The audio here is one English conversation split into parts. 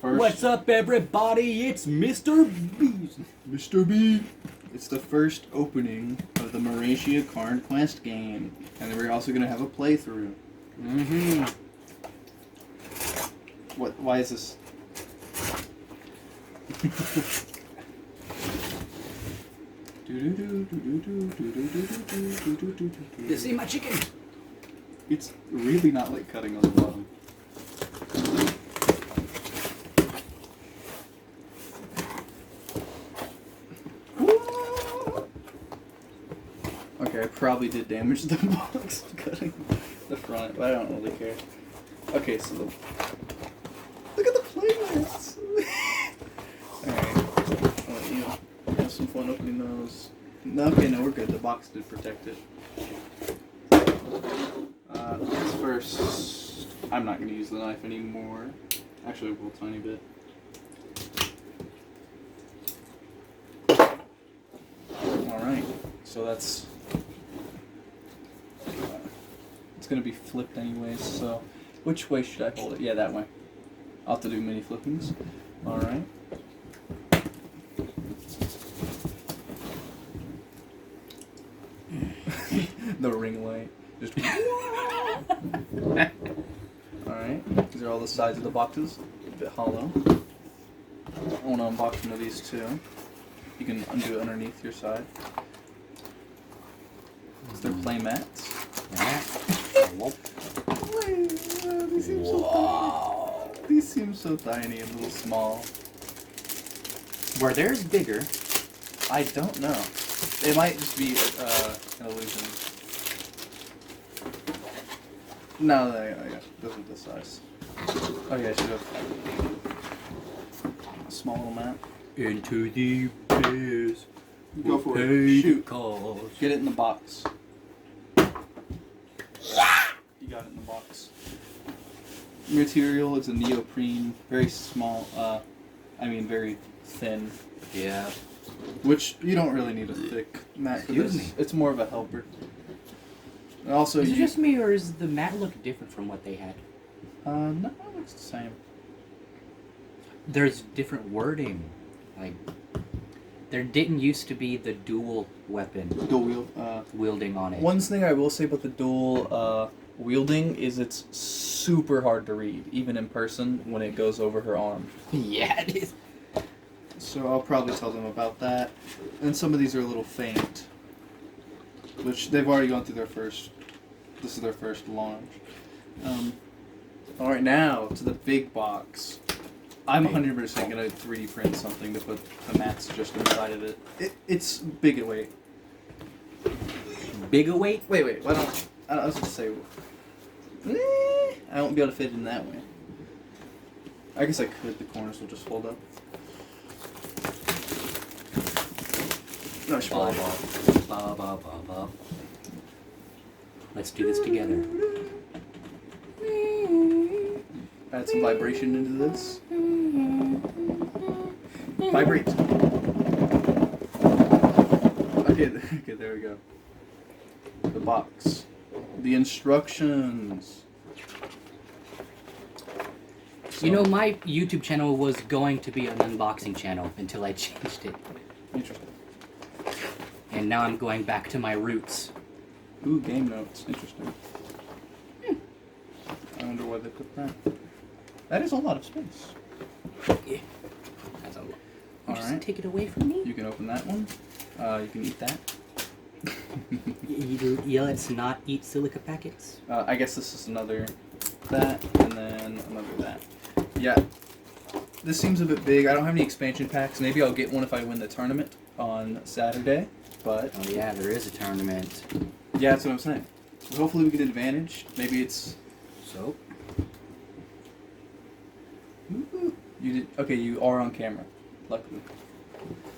first... What's up, everybody? It's Mr. B. Mr. B. It's the first opening of the Moratia Card Quest game. And then we're also going to have a playthrough. Mm-hmm. What? Why is this? You see my chicken? It's really not like cutting on the bottom. Okay, I probably did damage the box cutting the front, but I don't really care. Okay, so look at the playlists. Alright, I'll let you have some fun opening those. Okay, no, we're good. The box did protect it. First, I'm not going to use the knife anymore. Actually, a little tiny bit. Alright, so that's... it's going to be flipped anyways, so... which way should I hold it? Yeah, that way. I'll have to do mini flippings. Alright. The ring light. Just... Alright, these are all the sides of the boxes. A bit hollow. I want to unbox one of these too. You can undo it underneath your side. It's their play mats. These seem so tiny. These seem so tiny and a little small. Were theirs bigger? I don't know. It might just be an illusion. No, those are this size. Oh yeah, I should have a small little mat. Into the abyss. Go for it. Shoot. Calls. Get it in the box. You got it in the box. Material is a neoprene, very small. Very thin. Yeah. Which you don't really need a thick mat for Excuse this. me. It's more of a helper. And also, Is it just me, or is the mat look different from what they had? No, it looks the same. There's different wording. Like, there didn't used to be the dual weapon Dual wield. wielding on it. One thing I will say about the dual wielding is it's super hard to read, even in person when it goes over her arm. Yeah, it is. So I'll probably tell them about that. And some of these are a little faint, which they've already gone through their first. This is their first launch. All right, now to the big box. I'm 100% gonna 3D print something to put the mats just inside of it. It's big weight. Bigger weight? Wait. I was gonna say. I won't be able to fit it in that way. I guess I could. The corners will just fold up. No, I should probably. Let's do this together. Add some vibration into this. Vibrate. Okay, there we go. The box. The instructions. You know, my YouTube channel was going to be an unboxing channel until I changed it. Interesting. And now I'm going back to my roots. Ooh, game notes. Interesting. I wonder why they put that. That is a lot of space. Yeah. That's a lot. Alright. Just take it away from me. You can open that one. You can eat that. Let's not eat silica packets. I guess this is another that, and then another that. Yeah. This seems a bit big. I don't have any expansion packs. Maybe I'll get one if I win the tournament on Saturday. But oh yeah, there is a tournament. Yeah, that's what I'm saying. So hopefully we get an advantage. Maybe it's... So? You did... Okay, you are on camera. Luckily.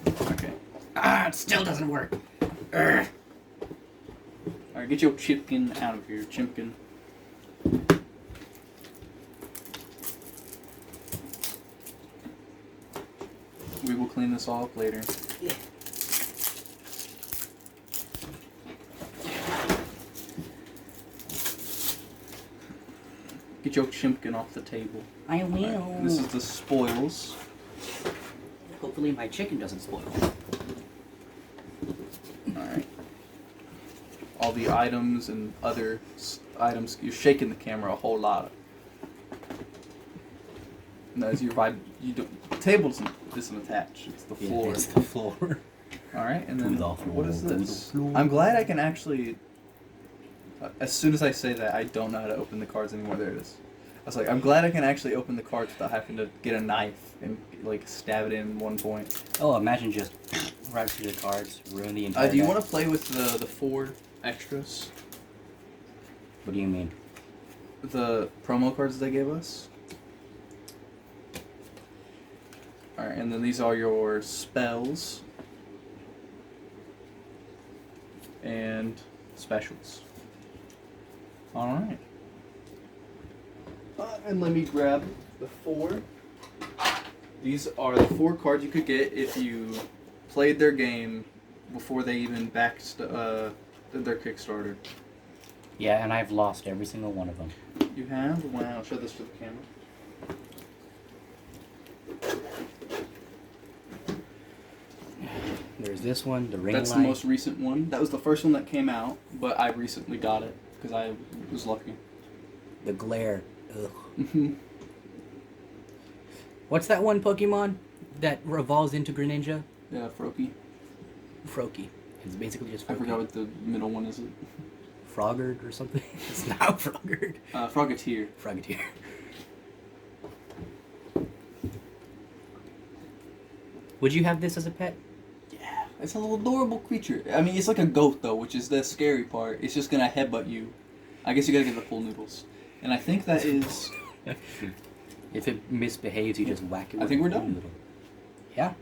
Okay. Ah, it still doesn't work. Urgh. Alright, get your chipkin out of here, chimpkin. We will clean this all up later. Yeah. Get your chimpkin off the table. I will. Right, this is the spoils. Hopefully my chicken doesn't spoil. Alright. All the items and other items. You're shaking the camera a whole lot. And as your vibe, the table isn't attached. It's the floor. Yeah, it's the floor. Alright, and then To the floor, what is to the this? floor. I'm glad I can actually. As soon as I say that, I don't know how to open the cards anymore. There it is. I was like, I'm glad I can actually open the cards without having to get a knife and like stab it in one point. Oh, imagine just right through the cards, ruin the entire Do you deck. want to play with the 4 extras? What do you mean? The promo cards they gave us? Alright, and then these are your spells and specials. Alright. And let me grab the 4. These are the 4 cards you could get if you played their game before they even backed their Kickstarter. Yeah, and I've lost every single one of them. You have? Wow, show this to the camera. There's this one, the ring That's light. the most recent one. That was the first one that came out, but I recently got it because I was lucky. The glare. Ugh. Mhm. What's that one Pokemon that revolves into Greninja? Yeah, Froakie. Froakie. It's basically just Froakie. I forgot what the middle one is. Frogert or something? It's not Frogert. Frogatier. Frogatier. Would you have this as a pet? Yeah, it's a little adorable creature. I mean, it's like a goat though, which is the scary part. It's just gonna headbutt you. I guess you gotta get the full noodles. And I think that is. If it misbehaves, you just whack it with I think a we're pool done. noodle. Yeah.